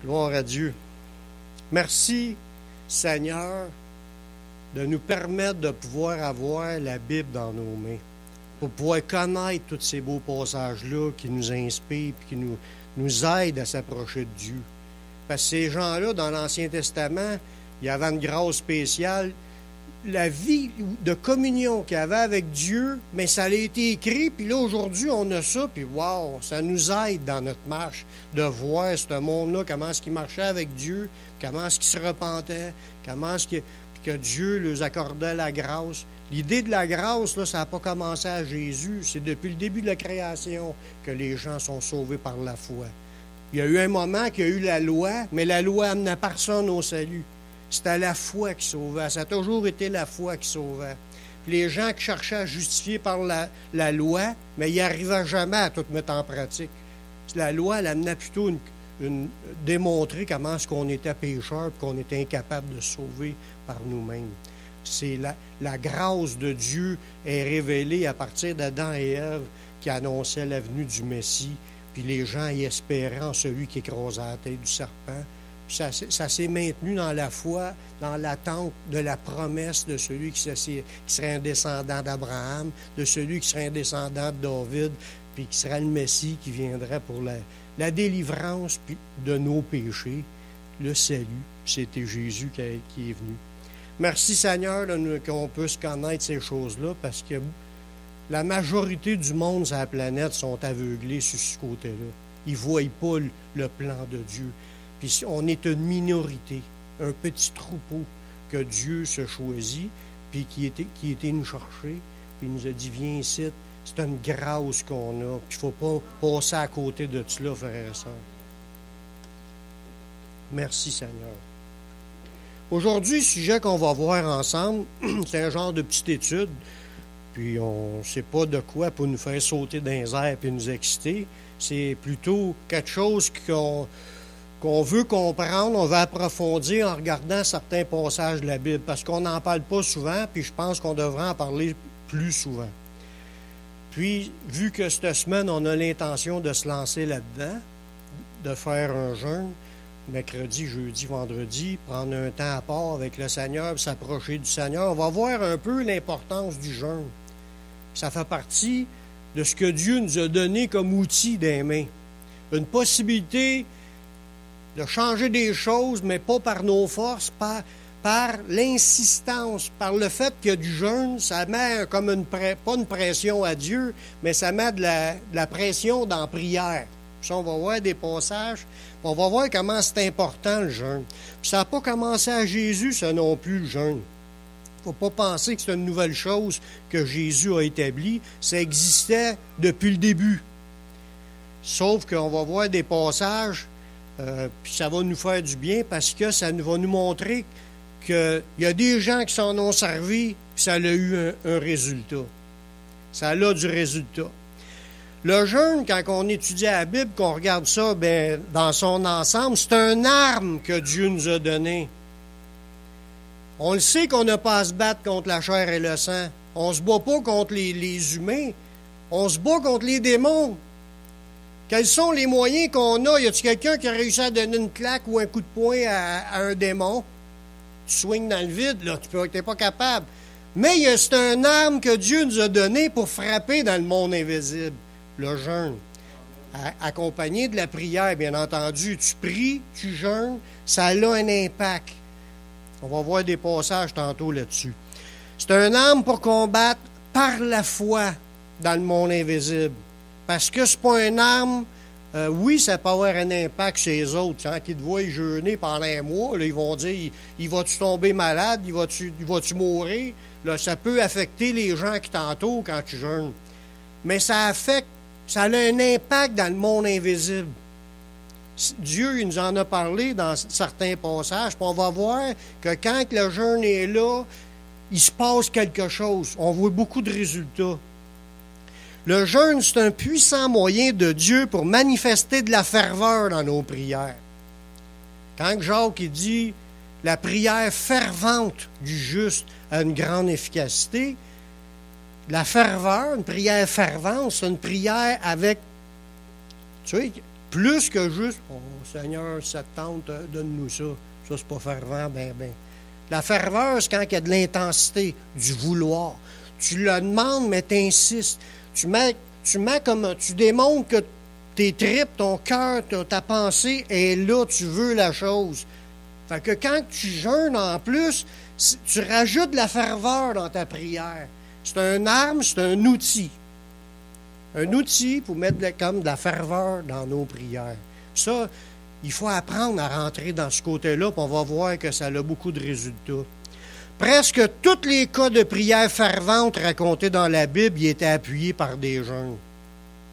Gloire à Dieu. Merci, Seigneur, de nous permettre de pouvoir avoir la Bible dans nos mains, pour pouvoir connaître tous ces beaux passages-là qui nous inspirent et qui nous aident à s'approcher de Dieu. Parce que ces gens-là, dans l'Ancien Testament, il y avait une grâce spéciale. La vie de communion qu'il y avait avec Dieu, mais ça a été écrit, puis là, aujourd'hui, on a ça, puis wow, ça nous aide dans notre marche de voir ce monde-là, comment est-ce qu'il marchait avec Dieu, comment est-ce qu'il se repentait, comment est-ce que Dieu leur accordait la grâce. L'idée de la grâce, là, ça n'a pas commencé à Jésus, c'est depuis le début de la création que les gens sont sauvés par la foi. Il y a eu un moment qu'il y a eu la loi, mais la loi n'amenait personne au salut. C'était la foi qui sauvait. Ça a toujours été la foi qui sauvait. Puis les gens qui cherchaient à justifier par la loi, mais ils n'arrivaient jamais à tout mettre en pratique. La loi, elle amenait plutôt démontrer comment est-ce qu'on était pécheurs et qu'on était incapable de se sauver par nous-mêmes. C'est la grâce de Dieu est révélée à partir d'Adam et Ève qui annonçaient la venue du Messie. Puis les gens y espéraient en celui qui écrasait la tête du serpent. Ça s'est maintenu dans la foi, dans l'attente de la promesse de celui qui serait un descendant d'Abraham, de celui qui serait un descendant de David, puis qui serait le Messie qui viendrait pour la délivrance de nos péchés, le salut. C'était Jésus qui est venu. Merci Seigneur qu'on puisse connaître ces choses-là, parce que la majorité du monde sur la planète sont aveuglés sur ce côté-là. Ils ne voient pas le plan de Dieu. Puis on est une minorité, un petit troupeau que Dieu se choisit, puis qui était nous chercher, puis il nous a dit, viens ici, c'est une grâce qu'on a, puis il ne faut pas passer à côté de cela, frères et sœurs. Merci Seigneur. Aujourd'hui, le sujet qu'on va voir ensemble, c'est un genre de petite étude, puis on ne sait pas de quoi pour nous faire sauter dans les airs et nous exciter. C'est plutôt quelque chose qu'on veut comprendre, on veut approfondir en regardant certains passages de la Bible, parce qu'on n'en parle pas souvent, puis je pense qu'on devrait en parler plus souvent. Puis, vu que cette semaine, on a l'intention de se lancer là-dedans, de faire un jeûne, mercredi, jeudi, vendredi, prendre un temps à part avec le Seigneur, puis s'approcher du Seigneur, on va voir un peu l'importance du jeûne. Ça fait partie de ce que Dieu nous a donné comme outil des mains. Une possibilité de changer des choses, mais pas par nos forces, par l'insistance, par le fait qu'il y a du jeûne, ça met comme pas une pression à Dieu, mais ça met de la pression dans la prière. Puis on va voir des passages, on va voir comment c'est important le jeûne. Puis ça n'a pas commencé à Jésus, ça non plus, le jeûne. Il ne faut pas penser que c'est une nouvelle chose que Jésus a établie. Ça existait depuis le début. Sauf qu'on va voir des passages, puis ça va nous faire du bien parce que ça va nous montrer qu'il y a des gens qui s'en ont servi, puis ça a eu un résultat. Ça a du résultat. Le jeûne, quand on étudie la Bible, qu'on regarde ça dans son ensemble, c'est une arme que Dieu nous a donnée. On le sait qu'on n'a pas à se battre contre la chair et le sang. On ne se bat pas contre les humains. On se bat contre les démons. Quels sont les moyens qu'on a? Y a-t-il quelqu'un qui a réussi à donner une claque ou un coup de poing à un démon? Tu swings dans le vide, là, tu n'es pas capable. Mais c'est une arme que Dieu nous a donnée pour frapper dans le monde invisible, le jeûne. Accompagné de la prière, bien entendu. Tu pries, tu jeûnes, ça a un impact. On va voir des passages tantôt là-dessus. C'est une arme pour combattre par la foi dans le monde invisible. Parce que c'est pas une arme, oui, ça peut avoir un impact chez les autres. Quand ils te voient jeûner pendant un mois, là, ils vont dire, il va-tu tomber malade, il va-tu mourir? Là, ça peut affecter les gens qui t'entourent quand tu jeûnes. Mais ça a un impact dans le monde invisible. Dieu il nous en a parlé dans certains passages, puis on va voir que quand le jeûne est là, il se passe quelque chose. On voit beaucoup de résultats. Le jeûne, c'est un puissant moyen de Dieu pour manifester de la ferveur dans nos prières. Quand Jacques il dit « la prière fervente du juste a une grande efficacité », la ferveur, une prière fervente, c'est une prière avec... Tu sais, Plus que juste, oh, Seigneur, ça te tente, donne-nous ça. Ça, c'est pas fervent, ben. La ferveur, c'est quand il y a de l'intensité, du vouloir. Tu le demandes, mais tu insistes. Tu mets comme, tu démontres que tes tripes, ton cœur, ta pensée est là, tu veux la chose. Fait que quand tu jeûnes en plus, tu rajoutes de la ferveur dans ta prière. C'est une arme, c'est un outil. Un outil pour mettre comme de la ferveur dans nos prières. Ça, il faut apprendre à rentrer dans ce côté-là, puis on va voir que ça a beaucoup de résultats. Presque tous les cas de prière fervente racontés dans la Bible, ils étaient appuyés par des jeûnes.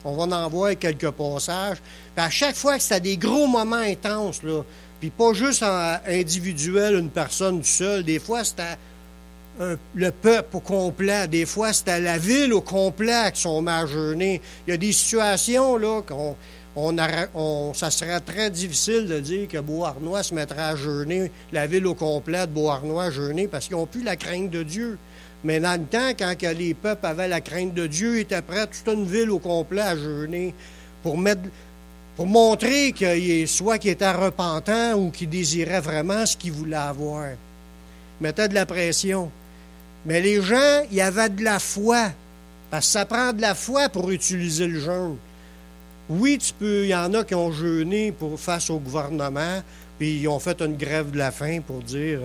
On va en voir quelques passages. Puis à chaque fois que c'était des gros moments intenses, là, puis pas juste individuel, une personne seule, des fois c'était le peuple au complet, des fois c'était la ville au complet qui sont mis à jeûner. Il y a des situations là ça serait très difficile de dire que Beauharnois se mettrait à jeûner, la ville au complet de Beauharnois à jeûner, parce qu'ils n'ont plus la crainte de Dieu. Mais dans le temps, quand les peuples avaient la crainte de Dieu, ils étaient prêts, toute une ville au complet à jeûner, pour montrer soit qu'ils étaient repentants ou qu'ils désiraient vraiment ce qu'ils voulaient avoir. Ils mettaient de la pression. Mais les gens, il y avait de la foi, parce que ça prend de la foi pour utiliser le jeûne. Oui, il y en a qui ont jeûné face au gouvernement, puis ils ont fait une grève de la faim pour dire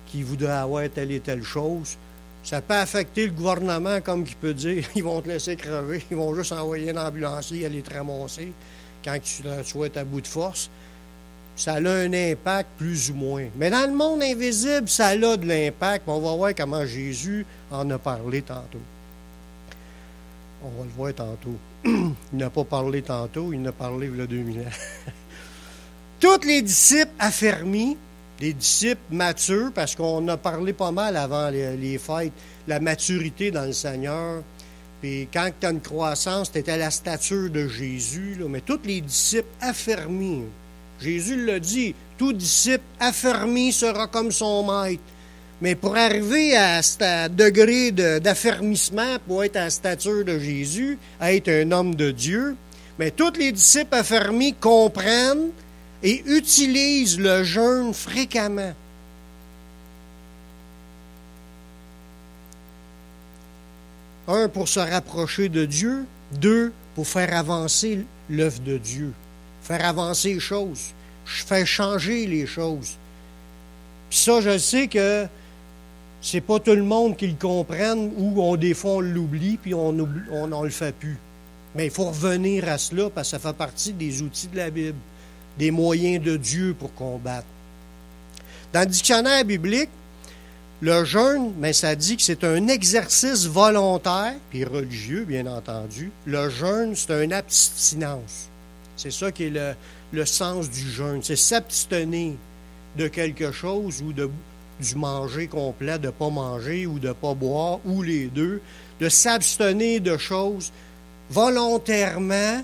qu'ils voudraient avoir telle et telle chose. Ça peut affecter le gouvernement, comme qu'il peut dire, ils vont te laisser crever, ils vont juste envoyer un ambulancier aller te ramasser quand tu vas être à bout de force. Ça a un impact plus ou moins. Mais dans le monde invisible, ça a de l'impact. On va voir comment Jésus en a parlé tantôt. On va le voir tantôt. Il n'a pas parlé tantôt, il en a parlé il y a 2000 ans. Tous les disciples affermis, les disciples matures, parce qu'on a parlé pas mal avant les fêtes, la maturité dans le Seigneur. Puis quand tu as une croissance, tu es à la stature de Jésus. Là, mais tous les disciples affermis, Jésus l'a dit, tout disciple affermi sera comme son maître. Mais pour arriver à ce degré d'affermissement, pour être à la stature de Jésus, à être un homme de Dieu, mais tous les disciples affermis comprennent et utilisent le jeûne fréquemment. Un, pour se rapprocher de Dieu. Deux, pour faire avancer l'œuvre de Dieu. Faire avancer les choses. Faire changer les choses. Puis ça, je sais que c'est pas tout le monde qui le comprenne ou des fois on l'oublie puis on le fait plus. Mais il faut revenir à cela parce que ça fait partie des outils de la Bible, des moyens de Dieu pour combattre. Dans le dictionnaire biblique, le jeûne, ça dit que c'est un exercice volontaire, puis religieux, bien entendu. Le jeûne, c'est une abstinence. C'est ça qui est le sens du jeûne. C'est s'abstenir de quelque chose ou du manger complet, de ne pas manger ou de ne pas boire, ou les deux, de s'abstenir de choses volontairement,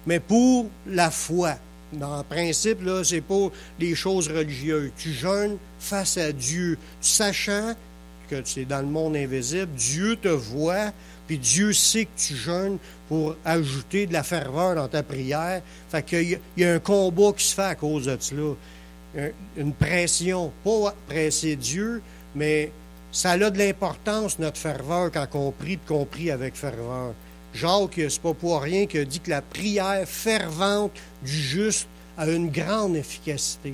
mais pour la foi. Dans le principe, là, c'est pas les choses religieuses. Tu jeûnes face à Dieu, sachant que c'est dans le monde invisible, Dieu te voit, puis Dieu sait que tu jeûnes pour ajouter de la ferveur dans ta prière. Fait qu'il y a un combat qui se fait à cause de cela. Une pression, pas presser Dieu, mais ça a de l'importance, notre ferveur, quand on prie, et qu'on prie avec ferveur. Jacques, c'est pas pour rien qu'il a dit que la prière fervente du juste a une grande efficacité.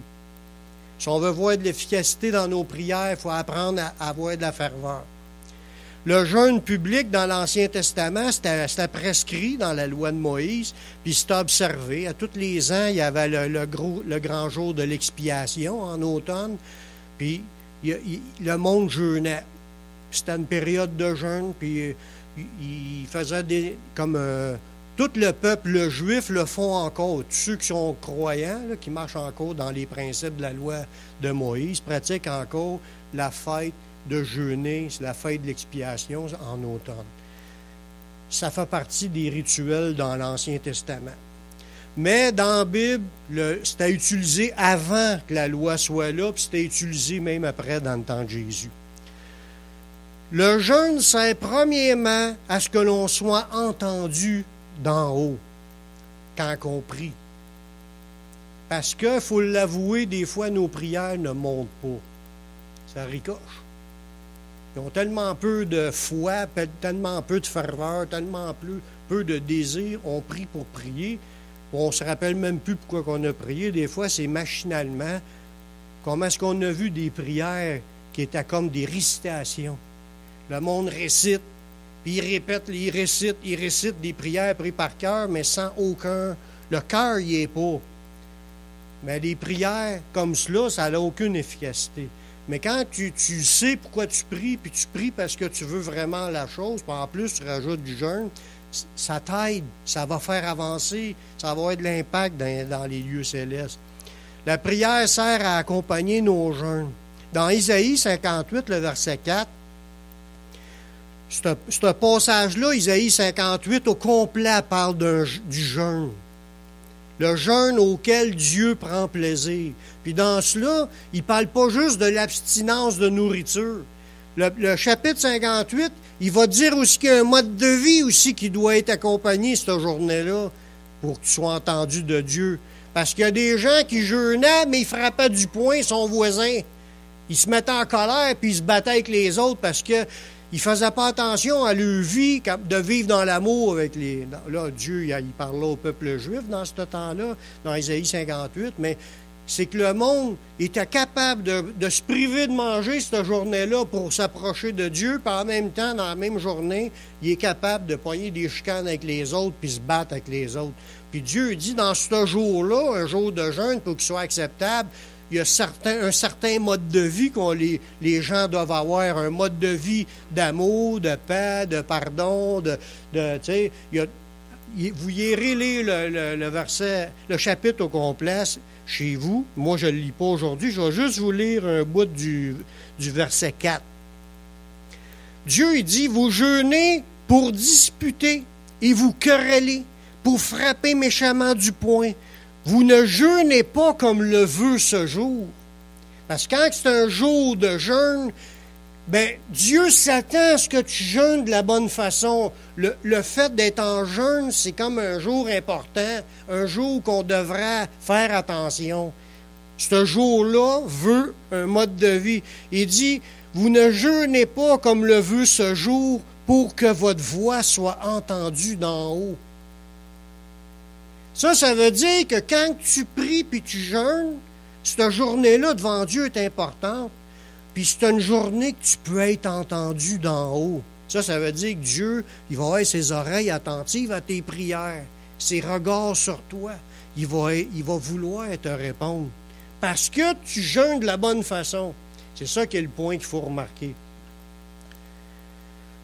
Si on veut voir de l'efficacité dans nos prières, il faut apprendre à avoir de la ferveur. Le jeûne public dans l'Ancien Testament, c'était prescrit dans la loi de Moïse, puis c'était observé. À tous les ans, il y avait le grand jour de l'expiation en automne, puis le monde jeûnait. C'était une période de jeûne, puis il faisait tout le peuple juif le font encore. Tous ceux qui sont croyants, là, qui marchent encore dans les principes de la loi de Moïse, pratiquent encore la fête de jeûner, c'est la fête de l'expiation en automne. Ça fait partie des rituels dans l'Ancien Testament. Mais dans la Bible, c'était utilisé avant que la loi soit là, puis c'était utilisé même après dans le temps de Jésus. Le jeûne sert premièrement à ce que l'on soit entendu d'en haut quand on prie. Parce que, il faut l'avouer, des fois, nos prières ne montent pas. Ça ricoche. Ils ont tellement peu de foi, tellement peu de ferveur, tellement peu de désir. On prie pour prier. On ne se rappelle même plus pourquoi on a prié. Des fois, c'est machinalement. Comment est-ce qu'on a vu des prières qui étaient comme des récitations? Le monde récite, puis il répète, il récite des prières prises par cœur, mais sans aucun... Le cœur n'y est pas. Mais des prières comme cela, ça n'a aucune efficacité. Mais quand tu sais pourquoi tu pries, puis tu pries parce que tu veux vraiment la chose, puis en plus tu rajoutes du jeûne, ça t'aide, ça va faire avancer, ça va avoir de l'impact dans les lieux célestes. La prière sert à accompagner nos jeûnes. Dans Isaïe 58, le verset 4, ce passage-là, Isaïe 58, au complet, parle du jeûne. Le jeûne auquel Dieu prend plaisir. Puis dans cela, il ne parle pas juste de l'abstinence de nourriture. Le chapitre 58, il va dire aussi qu'il y a un mode de vie aussi qui doit être accompagné cette journée-là pour que tu sois entendu de Dieu. Parce qu'il y a des gens qui jeûnaient, mais ils frappaient du poing son voisin. Ils se mettaient en colère, puis ils se battaient avec les autres parce qu'ils ne faisaient pas attention à leur vie, de vivre dans l'amour avec les... Là, Dieu, il parlait au peuple juif dans ce temps-là, dans Isaïe 58, mais c'est que le monde était capable de se priver de manger cette journée-là pour s'approcher de Dieu, puis en même temps, dans la même journée, il est capable de pogner des chicanes avec les autres, puis se battre avec les autres. Puis Dieu dit, dans ce jour-là, un jour de jeûne, pour qu'il soit acceptable, il y a un certain mode de vie que les gens doivent avoir, un mode de vie d'amour, de paix, de pardon, tu sais, vous irez lire le verset, le chapitre au complet chez vous. Moi, je ne le lis pas aujourd'hui, je vais juste vous lire un bout du verset 4. Dieu, il dit, vous jeûnez pour disputer et vous querellez, pour frapper méchamment du poing. Vous ne jeûnez pas comme le veut ce jour. Parce que quand c'est un jour de jeûne, Dieu s'attend à ce que tu jeûnes de la bonne façon. Le fait d'être en jeûne, c'est comme un jour important, un jour qu'on devrait faire attention. Ce jour-là veut un mode de vie. Il dit, vous ne jeûnez pas comme le veut ce jour pour que votre voix soit entendue d'en haut. Ça veut dire que quand tu pries puis tu jeûnes, cette journée-là devant Dieu est importante. Puis c'est une journée que tu peux être entendu d'en haut. Ça veut dire que Dieu, il va avoir ses oreilles attentives à tes prières, ses regards sur toi. Il va vouloir te répondre. Parce que tu jeûnes de la bonne façon. C'est ça qui est le point qu'il faut remarquer.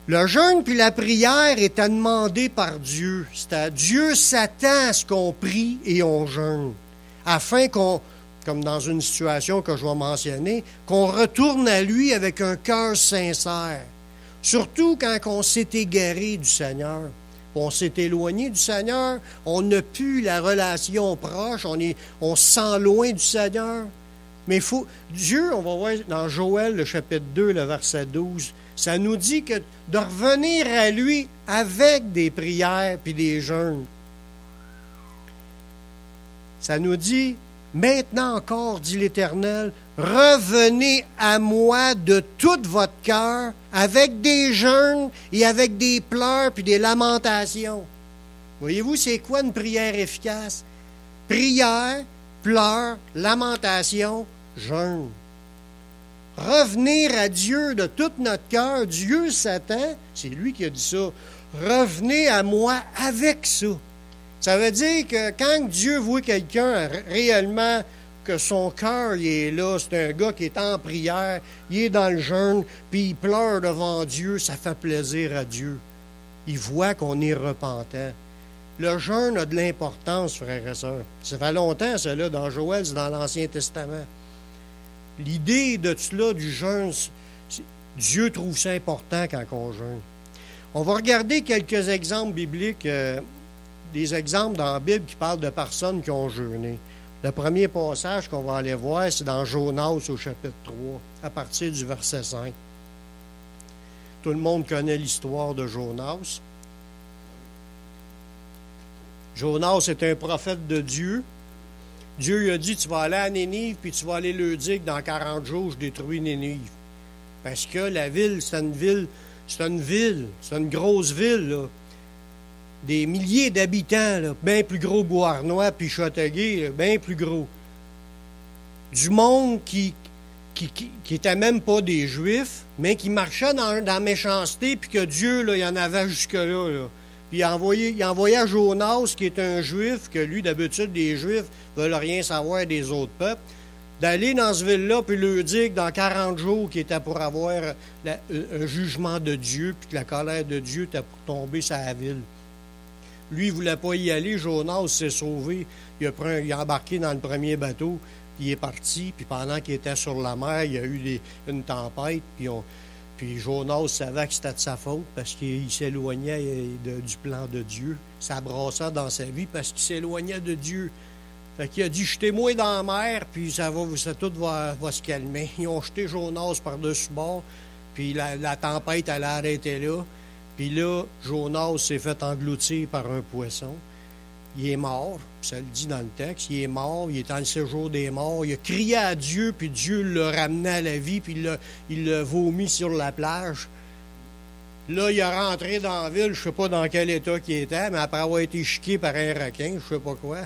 Le jeûne puis la prière est à demander par Dieu. Dieu s'attend à ce qu'on prie et on jeûne, afin qu'on, comme dans une situation que je vais mentionner, qu'on retourne à lui avec un cœur sincère. Surtout quand on s'est égaré du Seigneur. On s'est éloigné du Seigneur, on n'a plus la relation proche, on se sent loin du Seigneur. Mais Dieu, on va voir dans Joël, le chapitre 2, le verset 12, ça nous dit que de revenir à lui avec des prières puis des jeûnes. Ça nous dit, maintenant encore, dit l'Éternel, revenez à moi de tout votre cœur avec des jeûnes et avec des pleurs puis des lamentations. Voyez-vous, c'est quoi une prière efficace? Prière, pleurs, lamentation, jeûne. Revenir à Dieu de tout notre cœur. Dieu s'attend, c'est lui qui a dit ça, revenez à moi avec ça. Ça veut dire que quand Dieu voit quelqu'un réellement que son cœur il est là, c'est un gars qui est en prière, il est dans le jeûne, puis il pleure devant Dieu, ça fait plaisir à Dieu. Il voit qu'on est repentant. Le jeûne a de l'importance, frères et sœurs. Ça fait longtemps, cela, dans Joël, c'est dans l'Ancien Testament. L'idée de cela, du jeûne, Dieu trouve ça important quand on jeûne. On va regarder quelques exemples bibliques, des exemples dans la Bible qui parlent de personnes qui ont jeûné. Le premier passage qu'on va aller voir, c'est dans Jonas au chapitre 3, à partir du verset 5. Tout le monde connaît l'histoire de Jonas. Jonas est un prophète de Dieu. Dieu lui a dit, tu vas aller à Nénive, puis tu vas aller le dire que dans 40 jours, je détruis Nénive. Parce que la ville, c'est une grosse ville, là. Des milliers d'habitants, là, bien plus gros que Beauharnois, puis Châteauguay, bien plus gros. Du monde qui était même pas des Juifs, mais qui marchait dans la méchanceté, puis que Dieu, là, il en avait jusque-là, là. Puis il envoyait Jonas, qui est un Juif, que lui, d'habitude, les Juifs ne veulent rien savoir des autres peuples, d'aller dans ce ville-là, puis leur dire que dans 40 jours, qu'il était pour avoir un jugement de Dieu, puis que la colère de Dieu était pour tomber sur la ville. Lui, il ne voulait pas y aller. Jonas s'est sauvé. Il a embarqué dans le premier bateau, puis il est parti. Puis pendant qu'il était sur la mer, il y a eu une tempête, puis Jonas savait que c'était de sa faute parce qu'il s'éloignait du plan de Dieu. Ça brassait dans sa vie parce qu'il s'éloignait de Dieu. Fait qu'il a dit, jetez-moi dans la mer, puis tout va se calmer. Ils ont jeté Jonas par-dessus bord, puis la tempête, elle a arrêté là. Puis là, Jonas s'est fait engloutir par un poisson. Il est mort, ça le dit dans le texte, il est mort, il est dans le séjour des morts. Il a crié à Dieu, puis Dieu l'a ramené à la vie, puis il l'a vomi sur la plage. Là, il est rentré dans la ville, je ne sais pas dans quel état il était, mais après avoir été chiqué par un requin, je ne sais pas quoi.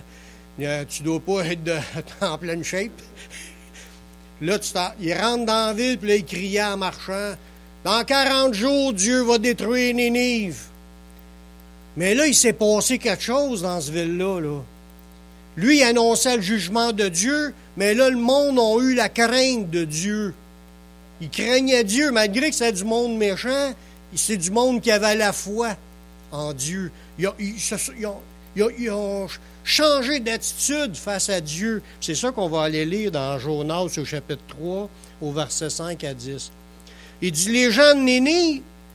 Tu ne dois pas être en pleine shape. Là, il rentre dans la ville, puis là, il criait en marchant. Dans 40 jours, Dieu va détruire Nénive. Mais là, il s'est passé quelque chose dans ce ville-là. Là. Lui, il annonçait le jugement de Dieu, mais là, le monde a eu la crainte de Dieu. Il craignait Dieu, malgré que c'est du monde méchant, c'est du monde qui avait la foi en Dieu. Ils ont changé d'attitude face à Dieu. C'est ça qu'on va aller lire dans Jonas au chapitre 3, au verset 5 à 10. Il dit, les gens de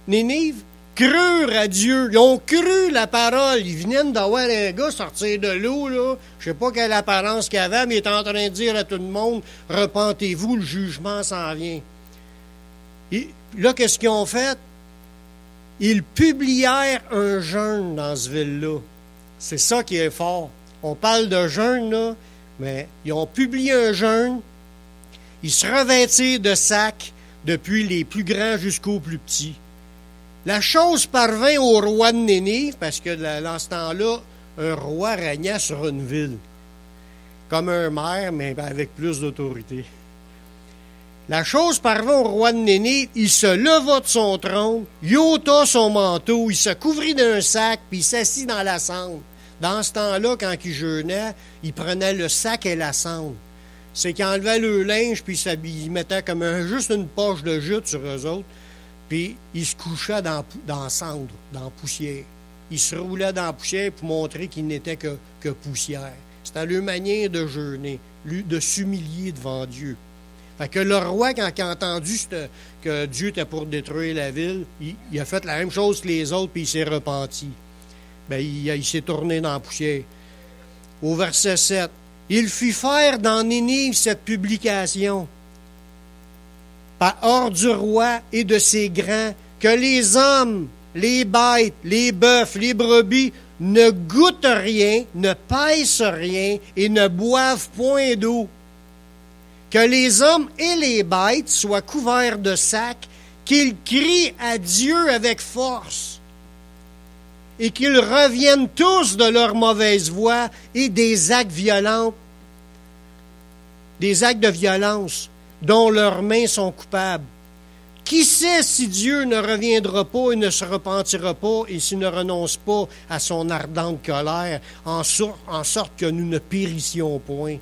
Nénive crurent à Dieu. Ils ont cru la parole. Ils viennent d'avoir un gars sortir de l'eau, là. Je ne sais pas quelle apparence qu'il avait, mais il est en train de dire à tout le monde, repentez-vous, le jugement s'en vient. Et là, qu'est-ce qu'ils ont fait? Ils publièrent un jeûne dans ce ville-là. C'est ça qui est fort. On parle de jeûne, là, mais ils ont publié un jeûne. Ils se revêtirent de sacs, depuis les plus grands jusqu'aux plus petits. La chose parvint au roi de Nénive, parce que dans ce temps-là, un roi régnait sur une ville. Comme un maire, mais avec plus d'autorité. La chose parvint au roi de Nénive, il se leva de son trône, il ôta son manteau, il se couvrit d'un sac, puis il s'assit dans la cendre. Dans ce temps-là, quand il jeûnait, il prenait le sac et la cendre. C'est qu'il enlevait le linge, puis il mettait comme juste une poche de jute sur eux autres, puis il se couchait dans la cendre, dans la poussière. Il se roulait dans la poussière pour montrer qu'il n'était que poussière. C'était leur manière de jeûner, de s'humilier devant Dieu. Fait que le roi, quand il a entendu que Dieu était pour détruire la ville, il a fait la même chose que les autres, puis il s'est repenti. Bien, il s'est tourné dans la poussière. Au verset 7, il fit faire dans Nénive cette publication, par ordre du roi et de ses grands, que les hommes, les bêtes, les bœufs, les brebis ne goûtent rien, ne pèsent rien et ne boivent point d'eau. Que les hommes et les bêtes soient couverts de sacs, qu'ils crient à Dieu avec force, et qu'ils reviennent tous de leur mauvaise voie et des actes violents, des actes de violence dont leurs mains sont coupables. Qui sait si Dieu ne reviendra pas et ne se repentira pas et s'il ne renonce pas à son ardente colère, en sorte que nous ne périssions point.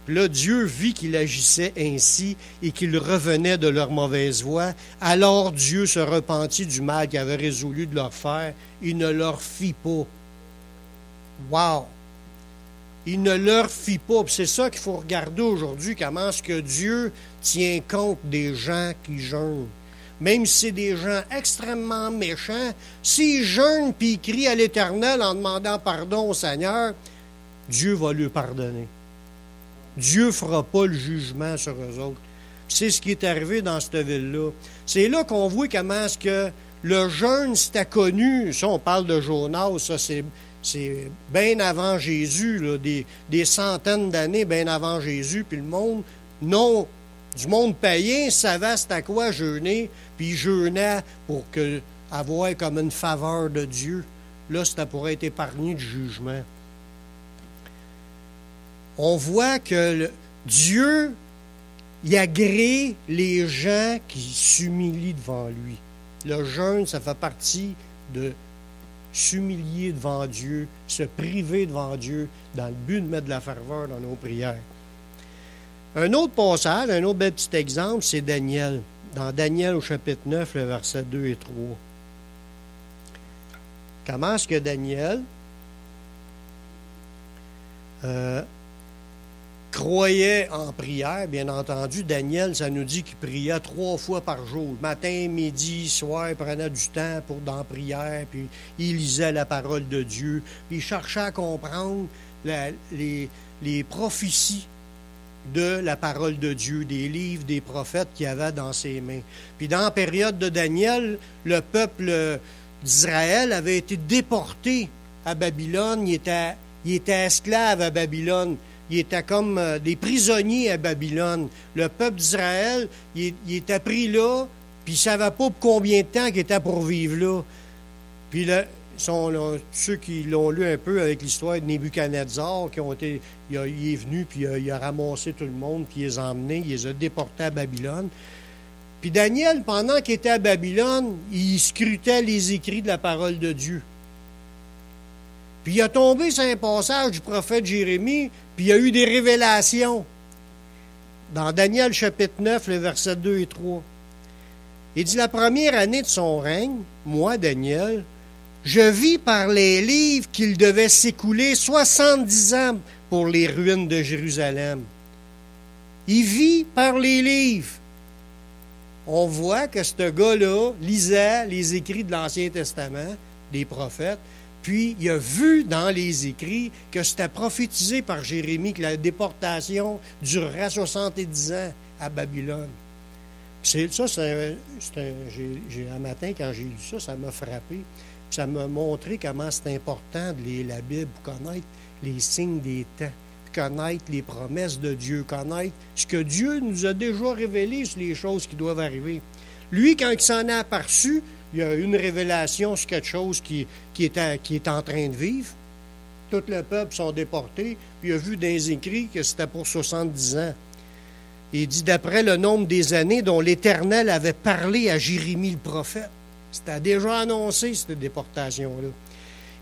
Puis là, Dieu vit qu'il agissait ainsi et qu'il revenait de leur mauvaise voie. Alors Dieu se repentit du mal qu'il avait résolu de leur faire. Il ne leur fit pas. Wow! Il ne leur fit pas. Puis c'est ça qu'il faut regarder aujourd'hui, comment est-ce que Dieu tient compte des gens qui jeûnent. Même si c'est des gens extrêmement méchants, s'ils jeûnent puis ils crient à l'Éternel en demandant pardon au Seigneur, Dieu va lui pardonner. Dieu ne fera pas le jugement sur eux autres. C'est ce qui est arrivé dans cette ville-là. C'est là qu'on voit comment est-ce que le jeûne, c'était connu. Ça, on parle de Jonas, ça, C'est bien avant Jésus, là, des centaines d'années bien avant Jésus, puis le monde, non, du monde païen savait c'était à quoi jeûner, puis il jeûnait pour avoir comme une faveur de Dieu. Là, c'était pour être épargné du jugement. On voit que Dieu, il agrée les gens qui s'humilient devant lui. Le jeûne, ça fait partie de s'humilier devant Dieu, se priver devant Dieu, dans le but de mettre de la ferveur dans nos prières. Un autre passage, un autre bel petit exemple, c'est Daniel. Dans Daniel au chapitre 9, le verset 2 et 3. Comment est-ce que Daniel croyait en prière? Bien entendu, Daniel, ça nous dit qu'il priait 3 fois par jour. Matin, midi, soir, il prenait du temps dans la prière, puis il lisait la parole de Dieu, puis il cherchait à comprendre les prophéties de la parole de Dieu, des livres, des prophètes qu'il avait dans ses mains. Puis dans la période de Daniel, le peuple d'Israël avait été déporté à Babylone. Il était esclave à Babylone. Il était comme des prisonniers à Babylone. Le peuple d'Israël, il était pris là, puis il ne savait pas pour combien de temps qu'il était pour vivre là. Puis là, ceux qui l'ont lu un peu avec l'histoire de Nebuchadnezzar, il est venu, puis il a ramassé tout le monde, puis il les a emmenés, il les a déportés à Babylone. Puis Daniel, pendant qu'il était à Babylone, il scrutait les écrits de la parole de Dieu. Puis il a tombé sur un passage du prophète Jérémie, puis il y a eu des révélations. Dans Daniel chapitre 9, le verset 2 et 3. Il dit, la première année de son règne, moi, Daniel, je vis par les livres qu'il devait s'écouler 70 ans pour les ruines de Jérusalem. Il vit par les livres. On voit que ce gars-là lisait les écrits de l'Ancien Testament, des prophètes, puis il a vu dans les écrits que c'était prophétisé par Jérémie que la déportation durerait 70 ans à Babylone. Un matin, quand j'ai lu ça, ça m'a frappé. Ça m'a montré comment c'est important de lire la Bible pour connaître les signes des temps, connaître les promesses de Dieu, connaître ce que Dieu nous a déjà révélé sur les choses qui doivent arriver. Lui, quand il s'en est aperçu, il y a une révélation sur quelque chose qui est en train de vivre. Tout le peuple sont déportés, puis il a vu dans les écrits que c'était pour 70 ans. Il dit, d'après le nombre des années dont l'Éternel avait parlé à Jérémie le prophète. C'était déjà annoncé, cette déportation-là.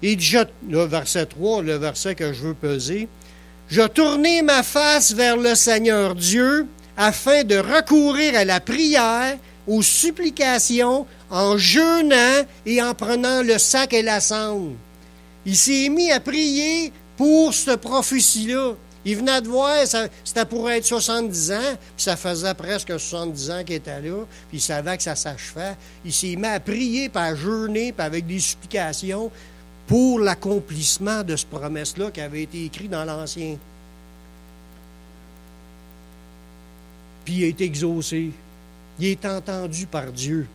Il dit, le verset 3, le verset que je veux peser, « Je tournai ma face vers le Seigneur Dieu afin de recourir à la prière, aux supplications, en jeûnant et en prenant le sac et la cendre. » Il s'est mis à prier pour cette prophétie-là. Il venait de voir, c'était pour être 70 ans, puis ça faisait presque 70 ans qu'il était là, puis il savait que ça s'achevait. Il s'est mis à prier, puis à jeûner, puis avec des supplications pour l'accomplissement de cette promesse-là qui avait été écrite dans l'Ancien. Puis il a été exaucé. Il est entendu par Dieu.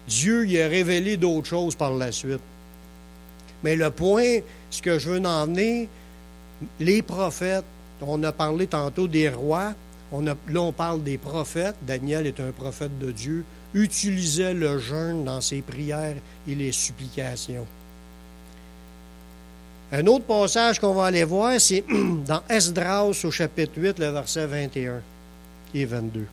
Dieu lui a révélé d'autres choses par la suite. Mais le point, ce que je veux en venir, les prophètes, on a parlé tantôt des rois, là on parle des prophètes, Daniel est un prophète de Dieu, utilisait le jeûne dans ses prières et les supplications. Un autre passage qu'on va aller voir, c'est dans Esdras au chapitre 8, le verset 21 et 22.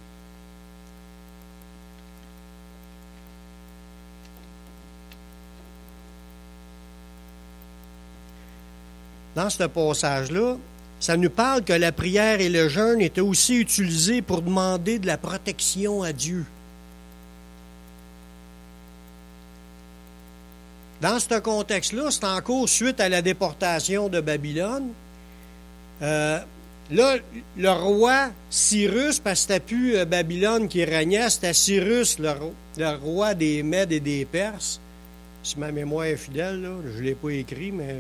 Dans ce passage-là, ça nous parle que la prière et le jeûne étaient aussi utilisés pour demander de la protection à Dieu. Dans ce contexte-là, c'est encore suite à la déportation de Babylone. Là, le roi Cyrus, parce que c'était plus Babylone qui régnait, c'était Cyrus, le roi des Mèdes et des Perses. Si ma mémoire est fidèle, là, je ne l'ai pas écrit, mais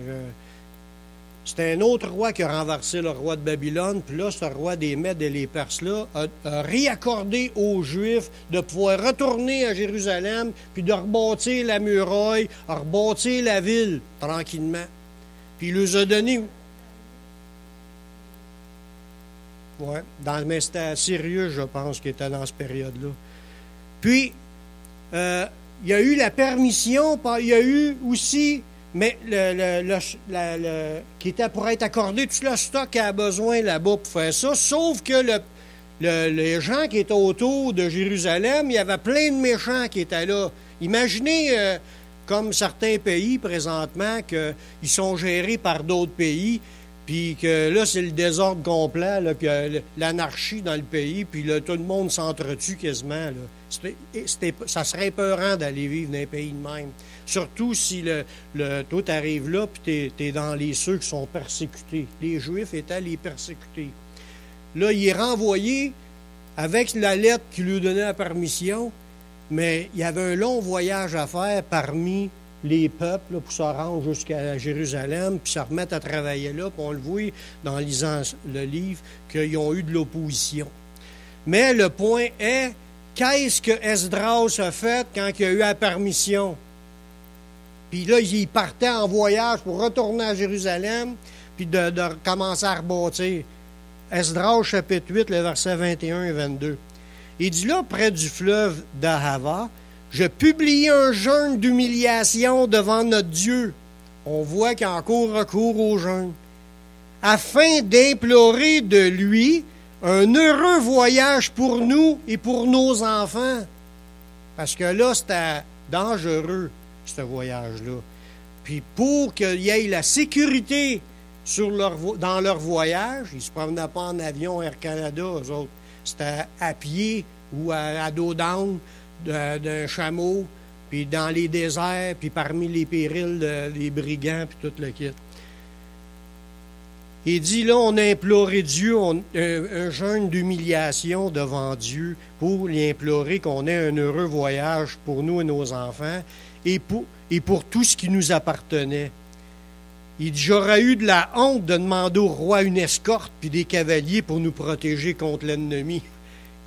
c'était un autre roi qui a renversé le roi de Babylone. Puis là, ce roi des Mèdes et les Perses-là a réaccordé aux Juifs de pouvoir retourner à Jérusalem, puis de rebâtir la muraille, rebâtir la ville tranquillement. Puis il leur a donné... Oui, mais c'était sérieux, je pense, qui était dans cette période-là. Puis, il y a eu la permission, il y a eu aussi, mais qui était pour être accordé tout le stock qu'il a besoin là-bas pour faire ça, sauf que les gens qui étaient autour de Jérusalem, il y avait plein de méchants qui étaient là. Imaginez, comme certains pays présentement, qu'ils sont gérés par d'autres pays, puis que là, c'est le désordre complet, là, puis l'anarchie dans le pays, puis là, tout le monde s'entretue quasiment. Là. Ça serait épeurant d'aller vivre dans un pays de même. Surtout si toi, t'arrives là, puis t'es dans ceux qui sont persécutés. Les Juifs étaient les persécutés. Là, il est renvoyé avec la lettre qui lui donnait la permission, mais il y avait un long voyage à faire parmi les peuples là, pour se rendre jusqu'à Jérusalem, puis se remettre à travailler là, puis on le voit dans lisant le livre qu'ils ont eu de l'opposition. Mais le point est, qu'est-ce que Esdras a fait quand il a eu la permission? Puis là, il partait en voyage pour retourner à Jérusalem, puis de commencer à rebâtir. Esdras, chapitre 8, le verset 21 et 22. Il dit là, près du fleuve d'Ahava, je publie un jeûne d'humiliation devant notre Dieu. On voit qu'il y a encore recours au jeûne. Afin d'implorer de lui un heureux voyage pour nous et pour nos enfants. Parce que là, c'était dangereux, ce voyage-là. Puis pour qu'il y ait la sécurité dans leur voyage, ils ne se promenaient pas en avion Air Canada, eux autres. C'était à pied ou à dos d'âne d'un chameau, puis dans les déserts, puis parmi les périls des brigands, puis tout le kit. Il dit, là, on a imploré Dieu, un jeûne d'humiliation devant Dieu pour lui implorer qu'on ait un heureux voyage pour nous et nos enfants et pour tout ce qui nous appartenait. Il dit, j'aurais eu de la honte de demander au roi une escorte puis des cavaliers pour nous protéger contre l'ennemi.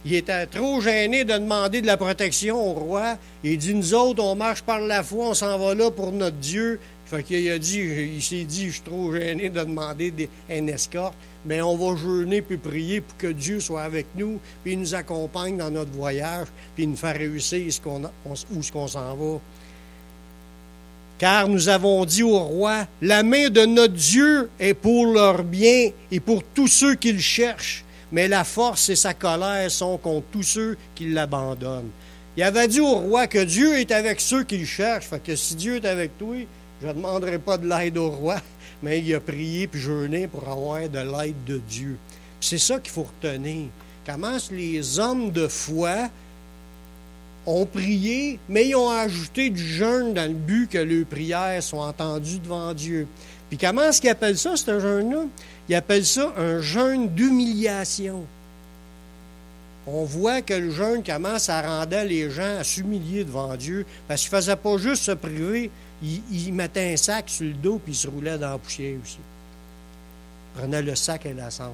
Il était trop gêné de demander de la protection au roi. Il dit, nous autres, on marche par la foi, on s'en va là pour notre Dieu. Fait qu'il il s'est dit, je suis trop gêné de demander une escorte, mais on va jeûner puis prier pour que Dieu soit avec nous, puis il nous accompagne dans notre voyage, puis il nous fait réussir où ce qu'on s'en va. Car nous avons dit au roi, la main de notre Dieu est pour leur bien et pour tous ceux qui le cherchent, mais la force et sa colère sont contre tous ceux qui l'abandonnent. Il avait dit au roi que Dieu est avec ceux qui le cherchent, fait que si Dieu est avec toi, je ne demanderai pas de l'aide au roi, mais il a prié puis jeûné pour avoir de l'aide de Dieu. Puis c'est ça qu'il faut retenir. Comment les hommes de foi ont prié, mais ils ont ajouté du jeûne dans le but que leurs prières soient entendues devant Dieu. Puis comment est-ce qu'ils appellent ça, ce jeûne-là? Ils appellent ça un jeûne d'humiliation. On voit que le jeûne, comment ça rendait les gens à s'humilier devant Dieu, parce qu'ils ne faisaient pas juste se priver, ils mettaient un sac sur le dos puis ils se roulaient dans la poussière aussi. Ils prenaient le sac et la cendre.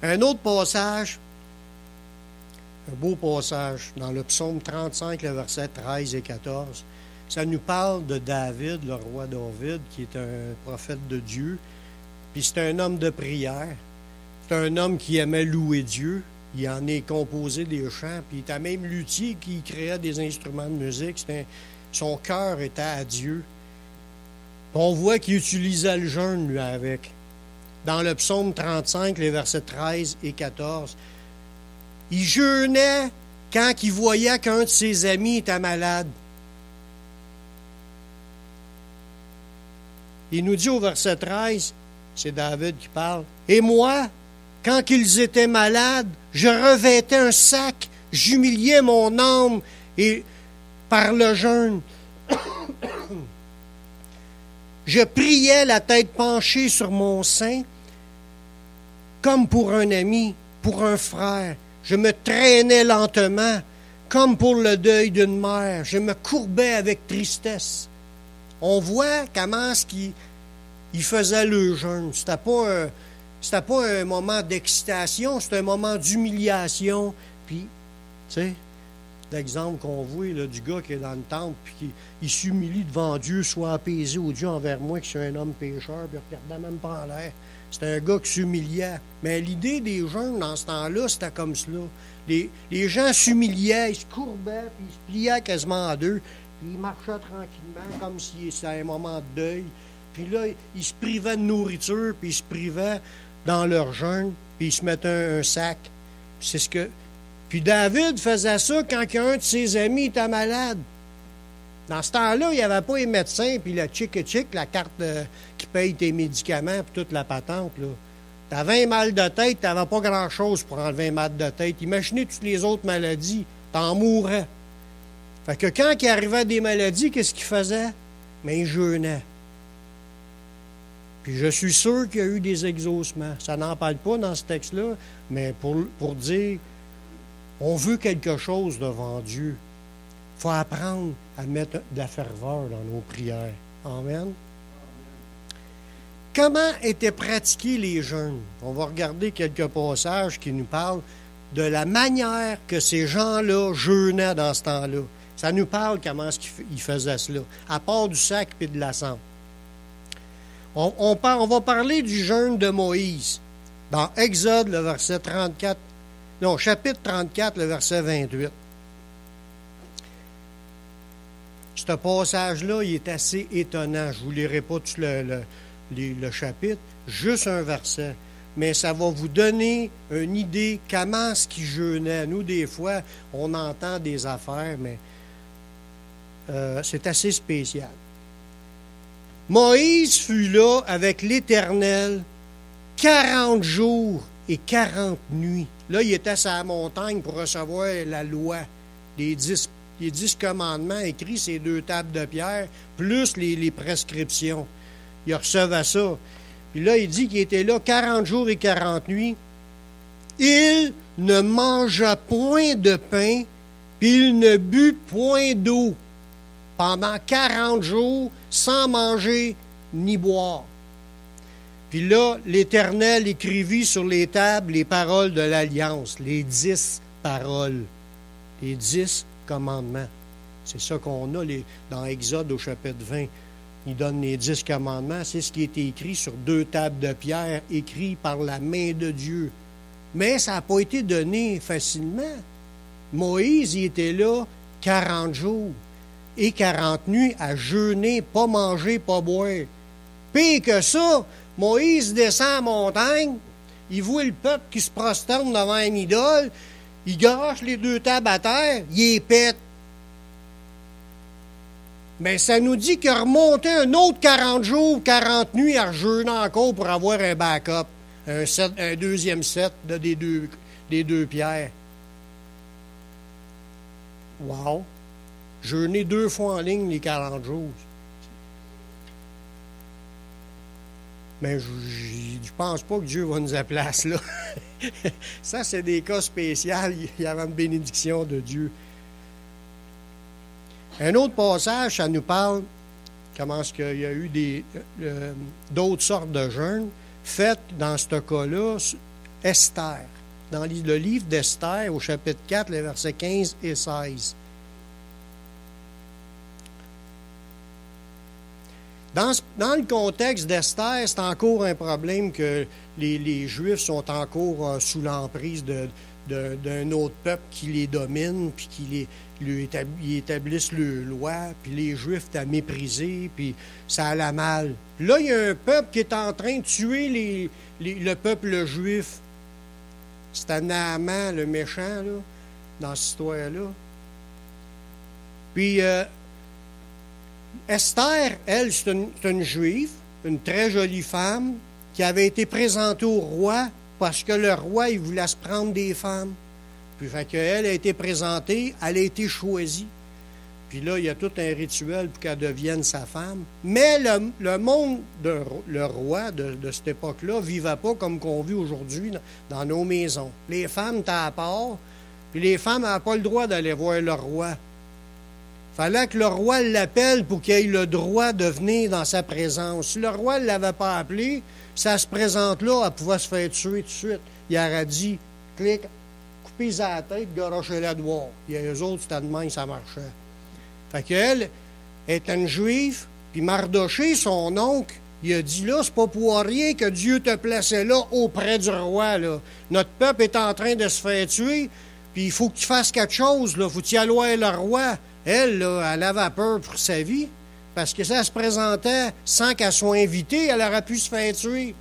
Un autre passage, un beau passage, dans le psaume 35, le verset 13 et 14, ça nous parle de David, le roi David, qui est un prophète de Dieu, puis c'est un homme de prière. C'est un homme qui aimait louer Dieu. Il en est composé des chants. Puis il était même luthier qui créait des instruments de musique. Son cœur était à Dieu. Puis on voit qu'il utilisait le jeûne, lui, avec. Dans le psaume 35, les versets 13 et 14, il jeûnait quand il voyait qu'un de ses amis était malade. Il nous dit au verset 13, c'est David qui parle, « Et moi, quand ils étaient malades, je revêtais un sac, j'humiliais mon âme et par le jeûne. Je priais la tête penchée sur mon sein, comme pour un ami, pour un frère. Je me traînais lentement, comme pour le deuil d'une mère. Je me courbais avec tristesse. » On voit comment il faisait le jeûne. C'était pas un moment d'excitation, c'était un moment d'humiliation. Puis, tu sais, d'exemple qu'on voit là, du gars qui est dans le temple puis qui il s'humilie devant Dieu, soit apaisé au Dieu envers moi qui suis un homme pécheur, puis il ne regardait même pas en l'air. C'était un gars qui s'humiliait. Mais l'idée des jeunes dans ce temps-là, c'était comme cela. Les gens s'humiliaient, ils se courbaient, puis ils se pliaient quasiment en deux, puis ils marchaient tranquillement comme si c'était un moment de deuil. Puis là, ils se privaient de nourriture, puis ils se privaient dans leur jeûne, puis ils se mettaient un sac. C'est ce que... Puis David faisait ça quand un de ses amis était malade. Dans ce temps-là, il n'y avait pas les médecins, puis le chic, la carte qui paye tes médicaments, puis toute la patente. Tu avais un mal de tête, tu n'avais pas grand-chose pour enlever un mal de tête. Imaginez toutes les autres maladies, t'en mourrais. Fait que quand il arrivait des maladies, qu'est-ce qu'il faisait? Mais il jeûnait. Puis je suis sûr qu'il y a eu des exaucements. Ça n'en parle pas dans ce texte-là, mais pour dire, on veut quelque chose devant Dieu. Il faut apprendre à mettre de la ferveur dans nos prières. Amen. Comment étaient pratiqués les jeûnes? On va regarder quelques passages qui nous parlent de la manière que ces gens-là jeûnaient dans ce temps-là. Ça nous parle comment ils faisaient cela, à part du sac et de la cendre. On va parler du jeûne de Moïse. Dans Exode, le verset 34, non, chapitre 34, le verset 28. Ce passage-là, il est assez étonnant. Je ne vous lirai pas tout le chapitre, juste un verset. Mais ça va vous donner une idée comment ce qu'ils jeûnaient. Nous, des fois, on entend des affaires, mais c'est assez spécial. Moïse fut là avec l'Éternel 40 jours et 40 nuits. Là, il était sur la montagne pour recevoir la loi, les 10 commandements écrits, ces 2 tables de pierre, plus les prescriptions. Il recevait ça. Puis là, il dit qu'il était là 40 jours et 40 nuits. Il ne mangea point de pain, puis il ne but point d'eau pendant 40 jours sans manger ni boire. Puis là, l'Éternel écrivit sur les tables les paroles de l'Alliance, les 10 paroles, les 10 commandements. C'est ça qu'on a dans Exode au chapitre 20. Il donne les 10 commandements. C'est ce qui est écrit sur 2 tables de pierre, écrit par la main de Dieu. Mais ça n'a pas été donné facilement. Moïse, il était là 40 jours et 40 nuits à jeûner, pas manger, pas boire. Pire que ça, Moïse descend à la montagne, il voit le peuple qui se prosterne devant une idole, il garoche les 2 tables à terre, il les pète. Mais ça nous dit qu'il a remonté un autre 40 jours, 40 nuits à jeûner encore pour avoir un backup, un deuxième set des deux pierres. Wow! Jeûner 2 fois en ligne les 40 jours. Mais je pense pas que Dieu va nous appeler à cela. Ça, c'est des cas spéciaux. Il y avait une bénédiction de Dieu. Un autre passage, ça nous parle comment est-ce qu'il y a eu d'autres sortes de jeûnes faites dans ce cas-là, Esther. Dans le livre d'Esther, au chapitre 4, les versets 15 et 16. Dans le contexte d'Esther, c'est encore un problème que les Juifs sont encore sous l'emprise d'un autre peuple qui les domine, puis qui ils établissent leurs lois, puis les Juifs étaient méprisés, puis ça allait mal. Là, il y a un peuple qui est en train de tuer le peuple juif. C'était Naaman, le méchant, là, dans cette histoire-là. Puis, Esther, elle, c'est une juive, une très jolie femme, qui avait été présentée au roi parce que le roi, il voulait se prendre des femmes. Puis, fait qu'elle a été présentée, elle a été choisie. Puis là, il y a tout un rituel pour qu'elle devienne sa femme. Mais le monde, le roi de cette époque-là, ne vivait pas comme qu'on vit aujourd'hui dans nos maisons. Les femmes étaient à part, puis les femmes n'avaient pas le droit d'aller voir le roi. Il fallait que le roi l'appelle pour qu'il ait le droit de venir dans sa présence. Si le roi ne l'avait pas appelé, ça se présente là, elle pouvait se faire tuer tout de suite. Il aurait dit, clic, couper la tête, garocher-la dehors. Et eux autres, c'était de même, ça marchait. Fait qu'elle était une juive, puis Mardoché, son oncle, il a dit, là, c'est pas pour rien que Dieu te plaçait là, auprès du roi, là. Notre peuple est en train de se faire tuer, puis il faut que tu fasses quelque chose, là. Faut que tu ailles voir le roi. Elle, là, elle avait peur pour sa vie, parce que si elle se présentait sans qu'elle soit invitée, elle aurait pu se faire tuer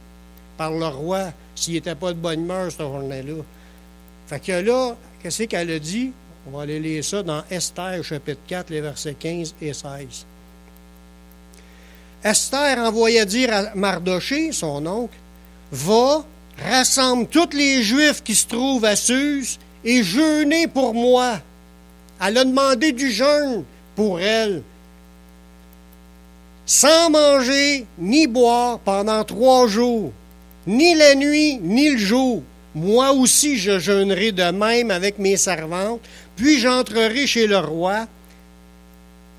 par le roi s'il n'était pas de bonne humeur, cette journée-là. Fait que là, qu'est-ce qu'elle a dit? On va aller lire ça dans Esther, chapitre 4, les versets 15 et 16. Esther envoya dire à Mardoché, son oncle, « Va, rassemble tous les Juifs qui se trouvent à Suse et jeûnez pour moi. » Elle a demandé du jeûne pour elle, sans manger ni boire pendant 3 jours, ni la nuit, ni le jour. Moi aussi, je jeûnerai de même avec mes servantes, puis j'entrerai chez le roi,